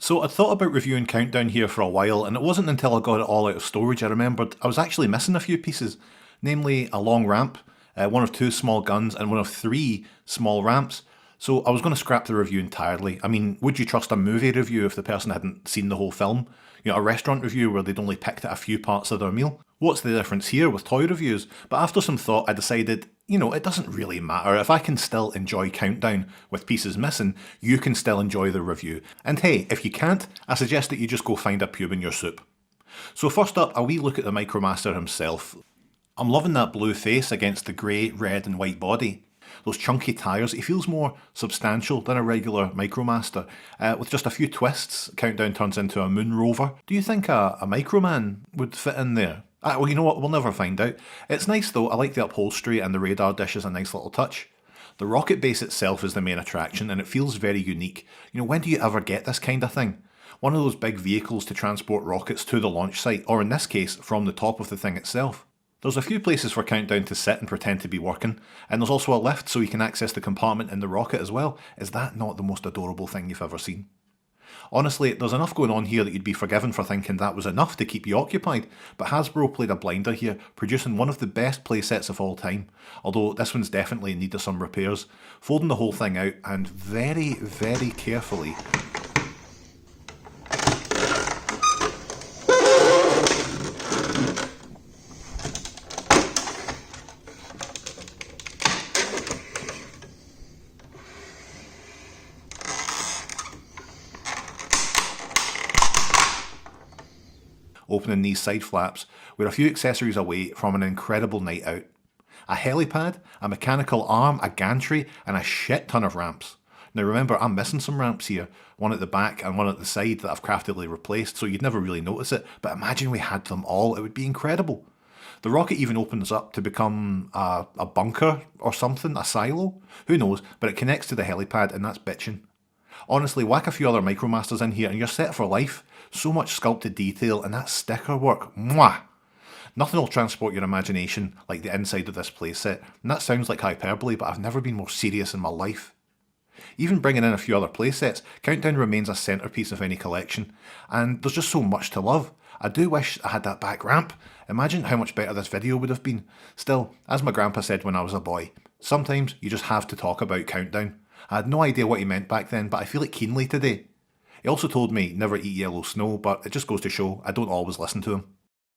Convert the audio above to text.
So I'd thought about reviewing Countdown here for a while, and it wasn't until I got it all out of storage I remembered I was actually missing a few pieces, namely a long ramp, one of two small guns, and one of three small ramps. So I was going to scrap the review entirely. I mean, would you trust a movie review if the person hadn't seen the whole film? You know, a restaurant review where they'd only picked at a few parts of their meal? What's the difference here with toy reviews? But after some thought I decided, it doesn't really matter. If I can still enjoy Countdown with pieces missing, you can still enjoy the review. And hey, if you can't, I suggest that you just go find a pube in your soup. So first up, a wee look at the Micromaster himself. I'm loving that blue face against the grey, red and white body. Those chunky tyres, he feels more substantial than a regular Micromaster. With just a few twists, Countdown turns into a moon rover. Do you think a Microman would fit in there? Well, you know what, we'll never find out. It's nice though, I like the upholstery and the radar dish is a nice little touch. The rocket base itself is the main attraction and it feels very unique. When do you ever get this kind of thing? One of those big vehicles to transport rockets to the launch site, or in this case, from the top of the thing itself. There's a few places for Countdown to sit and pretend to be working, and there's also a lift so you can access the compartment in the rocket as well. Is that not the most adorable thing you've ever seen? Honestly, there's enough going on here that you'd be forgiven for thinking that was enough to keep you occupied, but Hasbro played a blinder here, producing one of the best playsets of all time, although this one's definitely in need of some repairs, folding the whole thing out and very, very carefully opening these side flaps, we're a few accessories away from an incredible night out. A helipad, a mechanical arm, a gantry, and a shit ton of ramps. Now remember, I'm missing some ramps here, one at the back and one at the side that I've craftedly replaced, so you'd never really notice it, but imagine we had them all, it would be incredible. The rocket even opens up to become a bunker or something, a silo, who knows, but it connects to the helipad and that's bitchin'. Honestly, whack a few other Micromasters in here and you're set for life. So much sculpted detail and that sticker work, mwah! Nothing will transport your imagination like the inside of this playset, and that sounds like hyperbole, but I've never been more serious in my life. Even bringing in a few other playsets, Countdown remains a centrepiece of any collection, and there's just so much to love. I do wish I had that back ramp. Imagine how much better this video would have been. Still, as my grandpa said when I was a boy, sometimes you just have to talk about Countdown. I had no idea what he meant back then, but I feel it keenly today. He also told me never eat yellow snow, but it just goes to show I don't always listen to him.